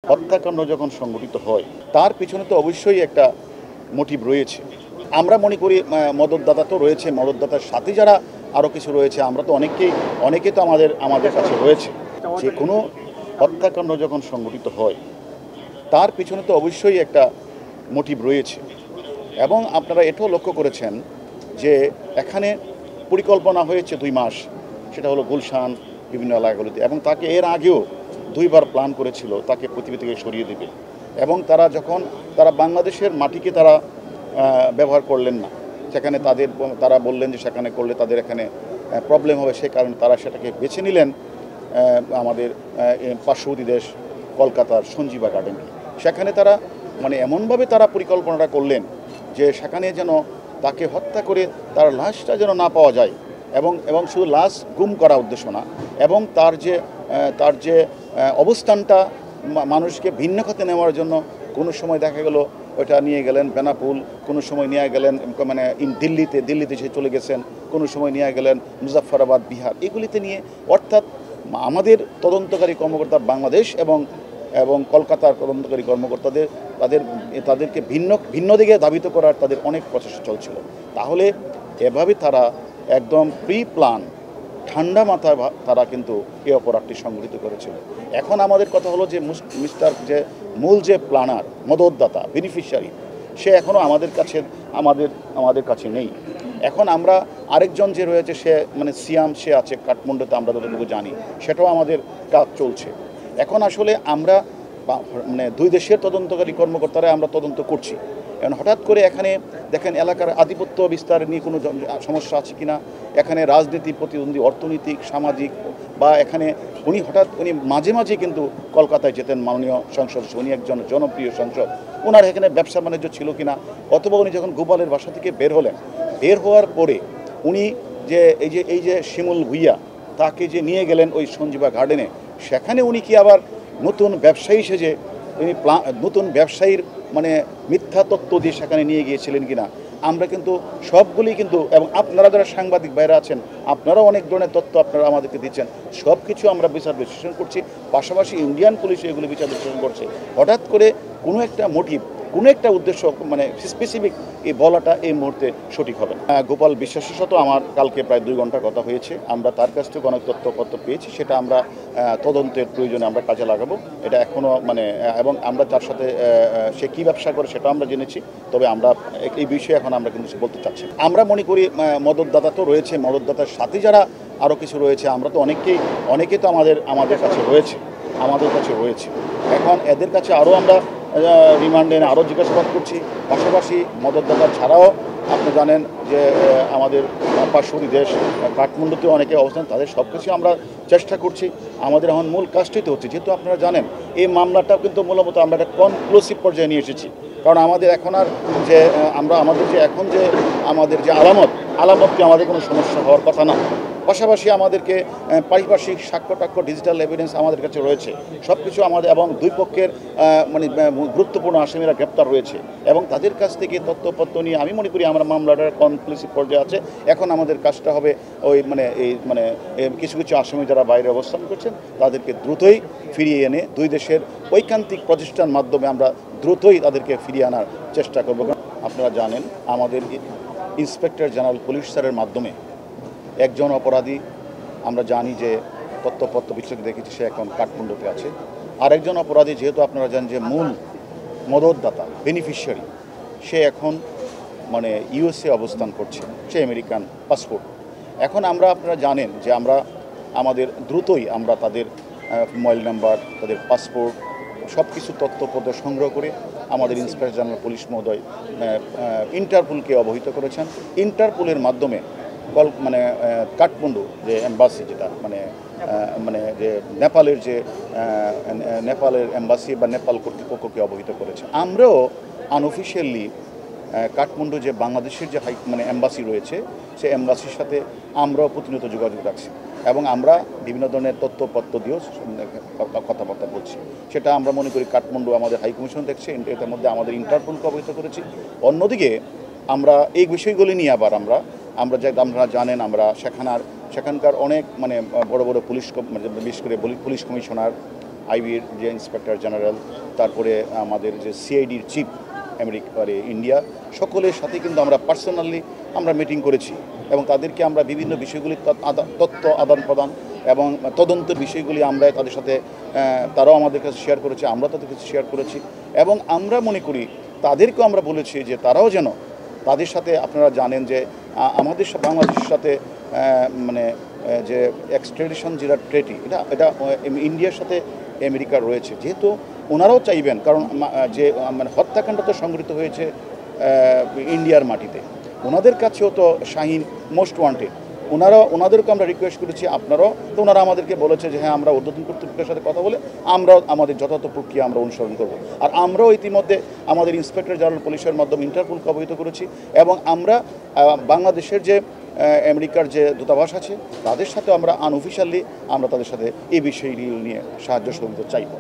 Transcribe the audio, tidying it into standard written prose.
হত্যাকাণ্ড যখন সংঘটিত হয় তার পিছনে তো অবশ্যই একটা মোটিভ রয়েছে। আমরা মনে করি মদতদাতা তো রয়েছে, মদতদাতার সাথে যারা আরও কিছু রয়েছে, আমরা তো অনেকে তো আমাদের কাছে রয়েছে। যে কোনো হত্যাকাণ্ড যখন সংঘটিত হয় তার পিছনে তো অবশ্যই একটা মোটিভ রয়েছে। এবং আপনারা এটাও লক্ষ্য করেছেন যে এখানে পরিকল্পনা হয়েছে 2 মাস, সেটা হলো গুলশান বিভিন্ন এলাকাগুলিতে, এবং তাকে এর আগেও 2বার প্ল্যান করেছিল তাকে পৃথিবী থেকে সরিয়ে দেবে। এবং তারা বাংলাদেশের মাটিকে তারা ব্যবহার করলেন না, সেখানে তারা বললেন যে সেখানে করলে তাদের এখানে প্রবলেম হবে, সে কারণে তারা সেটাকে বেছে নিলেন আমাদের পার্শ্ববর্তী দেশ কলকাতার সঞ্জীবা গার্ডেনকে। সেখানে তারা এমনভাবে তারা পরিকল্পনাটা করলেন যে সেখানে যেন তাকে হত্যা করে তার লাশটা যেন না পাওয়া যায়, এবং শুধু লাশ গুম করা উদ্দেশ্য না, এবং তার যে অবস্থানটা মানুষকে ভিন্ন খাতে নেওয়ার জন্য কোনো সময় দেখা গেল ওটা নিয়ে গেলেন বেনাপুল, কোনো সময় নিয়ে গেলেন দিল্লিতে সে চলে গেছেন, কোনো সময় নিয়ে গেলেন মুজাফফরাবাদ, বিহার, এগুলিতে নিয়ে। অর্থাৎ আমাদের তদন্তকারী কর্মকর্তা বাংলাদেশ এবং কলকাতার তদন্তকারী কর্মকর্তাদের তাদেরকে ভিন্ন দিকে ধাবিত করার তাদের অনেক প্রচেষ্টা চলছিল। তাহলে এভাবে তারা একদম প্ল্যান ঠান্ডা মাথায় তারা কিন্তু এই অপরাধটি সংঘটিত করেছিল। এখন আমাদের কথা হলো যে মূল যে প্ল্যানার, মদতদাতা, বেনিফিশিয়ারি, সে এখনও আমাদের কাছে নেই। এখন আমরা আরেকজন যে রয়েছে সে সিয়াম, সে আছে কাঠমান্ডুতে, আমরা যতটুকু জানি সেটাও আমাদের কাজ চলছে। এখন আসলে আমরা 2 দেশের তদন্তকারী কর্মকর্তারা আমরা তদন্ত করছি। এখন হঠাৎ করে এখানে দেখেন এলাকার আধিপত্য বিস্তার নিয়ে কোনো সমস্যা আছে কিনা, এখানে রাজনীতি, প্রতিদ্বন্দ্বী, অর্থনৈতিক, সামাজিক, বা এখানে উনি মাঝে মাঝে কিন্তু কলকাতায় যেতেন, মাননীয় সংসদ, উনি একজন জনপ্রিয় সংসদ, ওনার এখানে ব্যবসা বাণিজ্য ছিল কিনা, অথবা উনি যখন গোপালের বাসা থেকে বের হওয়ার পরে উনি এই যে শিমুল ভুইয়া তাকে যে নিয়ে গেলেন ওই সঞ্জীবা গার্ডেনে, সেখানে উনি কি আবার নতুন ব্যবসায়ী সেজে উনি নতুন ব্যবসায়ীর মিথ্যা তত্ত্ব দিয়ে সেখানে নিয়ে গিয়েছিলেন কিনা, আমরা কিন্তু সবগুলি কিন্তু, এবং আপনারা যারা সাংবাদিক বাইরে আছেন আপনারাও অনেক ধরনের তথ্য আপনারা আমাদেরকে দিচ্ছেন, সব কিছু আমরা বিচার বিশ্লেষণ করছি, পাশাপাশি ইন্ডিয়ান পুলিশ এগুলো বিচার বিশ্লেষণ করছে। হঠাৎ করে কোনো একটা মোটিভ, কোনো একটা উদ্দেশ্য স্পেসিফিক এই বলাটা এই মুহূর্তে সঠিক হবে না। গোপাল বিশ্বাসের সাথে আমার কালকে প্রায় 2 ঘন্টা কথা হয়েছে। আমরা তার কাছ থেকে অনেক তথ্যপত্র পেয়েছি, সেটা আমরা তদন্তের প্রয়োজনে আমরা কাজে লাগাবো। এটা এখনও এবং আমরা তার সাথে সে কী ব্যবসা করে সেটা আমরা জেনেছি, তবে আমরা এই বিষয়ে এখন আমরা কিন্তু বলতে চাচ্ছি। আমরা মনে করি মদতদাতা তো রয়েছে, মদতদাতার সাথে যারা আরও কিছু রয়েছে, আমরা তো অনেকে তো আমাদের কাছে রয়েছে। এখন এদের কাছে আরও আমরা রিমান্ডে আরও জিজ্ঞাসাবাদ করছি। পাশাপাশি মদতদাতা ছাড়াও আপনি জানেন যে আমাদের পার্শ্ববর্তী দেশ কাঠমান্ডুতে অনেকে অবস্থান, তাদের সব কিছু আমরা চেষ্টা করছি। আমাদের এখন মূল কাজটাই তো হচ্ছে, যেহেতু আপনারা জানেন এই মামলাটাও কিন্তু মূলত আমরা একটা কনক্লুসিভ পর্যায়ে নিয়ে এসেছি। কারণ আমাদের এখন আর যে আমাদের যে আলামতকে আমাদের কোনো সমস্যা হওয়ার কথা না। পাশাপাশি আমাদেরকে পারিপার্শ্বিক সাক্ষ্য ডিজিটাল এভিডেন্স আমাদের কাছে রয়েছে, সব কিছু আমাদের, এবং 2 পক্ষের গুরুত্বপূর্ণ আসামিরা গ্রেপ্তার রয়েছে, এবং তাদের কাছ থেকে তথ্যপত্র নিয়ে আমি মনে করি আমরা মামলাটার কনক্লুসিভ পর্যায়ে আছে। এখন আমাদের কাজটা হবে কিছু আসামি যারা বাইরে অবস্থান করছেন তাদেরকে দ্রুতই ফিরিয়ে এনে 2 দেশের ঐকান্তিক প্রচেষ্টার মাধ্যমে আমরা দ্রুতই তাদেরকে ফিরিয়ে আনার চেষ্টা করব। আপনারা জানেন আমাদের ইন্সপেক্টর জেনারেল পুলিশ স্যারের মাধ্যমে একজন অপরাধী, আমরা জানি যে তথ্যপত্র বিশ্লেষণ দেখেছি সে এখন কাঠমান্ডুতে আছে। আরেকজন অপরাধী, যেহেতু আপনারা জানেন যে মূল মদতদাতা, বেনিফিশিয়ারি, সে এখন ইউএসএ অবস্থান করছে, সে আমেরিকান পাসপোর্ট। এখন আপনারা জানেন যে আমাদের দ্রুতই আমরা তাদের মোবাইল নাম্বার, তাদের পাসপোর্ট, সব কিছু তথ্যপত্র সংগ্রহ করে আমাদের ইন্সপেক্টর জেনারেল পুলিশ মহোদয় ইন্টারপোলকে অবহিত করেছেন। ইন্টারপোলের মাধ্যমে কাঠমান্ডু যে এম্বাসি, যেটা যে নেপালের এম্বাসি বা নেপাল কর্তৃপক্ষকে অবহিত করেছে। আমরাও আনঅফিশিয়ালি কাঠমান্ডু যে বাংলাদেশের যে এম্বাসি রয়েছে, সেই এম্বাসির সাথে আমরাও প্রতিনিয়ত যোগাযোগ রাখছি, এবং আমরা বিভিন্ন ধরনের তথ্যপত্র দিয়েও কথাবার্তা বলছি। সেটা আমরা মনে করি কাঠমান্ডু আমাদের হাইকমিশন দেখছে, এটার মধ্যে আমাদের ইন্টারপোলকে অবহিত করেছি। অন্যদিকে আমরা এই বিষয়গুলি নিয়ে আবার আপনারা জানেন আমরা সেখানকার অনেক বড় বড় পুলিশ, বিশেষ করে পুলিশ কমিশনার, আইবির যে ইন্সপেক্টর জেনারেল, তারপরে আমাদের যে সিআইডির চিফ আমেরিকার ইন্ডিয়া, সকলের সাথে কিন্তু আমরা পার্সোনালি আমরা মিটিং করেছি এবং তাদেরকে আমরা বিভিন্ন বিষয়গুলির তথ্য আদান প্রদান এবং তদন্তের বিষয়গুলি আমরা তাদের সাথে তারাও আমাদের কাছে শেয়ার করেছে, আমরা তাদের কাছে শেয়ার করেছি এবং আমরা মনে করি তাদেরকেও আমরা বলেছি যে তারাও যেন তাদের সাথে, আপনারা জানেন যে আমাদের বাংলাদেশের সাথে মানে যে এক্সট্রাডিশন যেটা ট্রেটি এটা ইন্ডিয়ার সাথে আমেরিকার রয়েছে, যেহেতু ওনারাও চাইবেন, কারণ যে মানে হত্যাকাণ্ড তো সংঘটিত হয়েছে ইন্ডিয়ার মাটিতে, ওনাদের কাছেও তো শাহিন মোস্ট ওয়ান্টেড, ওনাদেরকে আমরা রিকোয়েস্ট করেছি, আপনারাও তো, ওনারা আমাদেরকে বলেছে যে হ্যাঁ আমরা ঊর্ধ্বতন কর্তৃপক্ষের সাথে কথা বলে আমরাও আমাদের যথাযথ প্রক্রিয়া আমরা অনুসরণ করব। আর আমরাও ইতিমধ্যে আমাদের ইন্সপেক্টর জেনারেল পুলিশের মাধ্যমে ইন্টারপোলকে অবহিত করেছি এবং আমরা বাংলাদেশের যে আমেরিকার যে দূতাবাস আছে তাদের সাথে আমরা আনঅফিশিয়ালি আমরা তাদের সাথে এই বিষয়টি নিয়ে সাহায্য সহযোগিতা চাইব।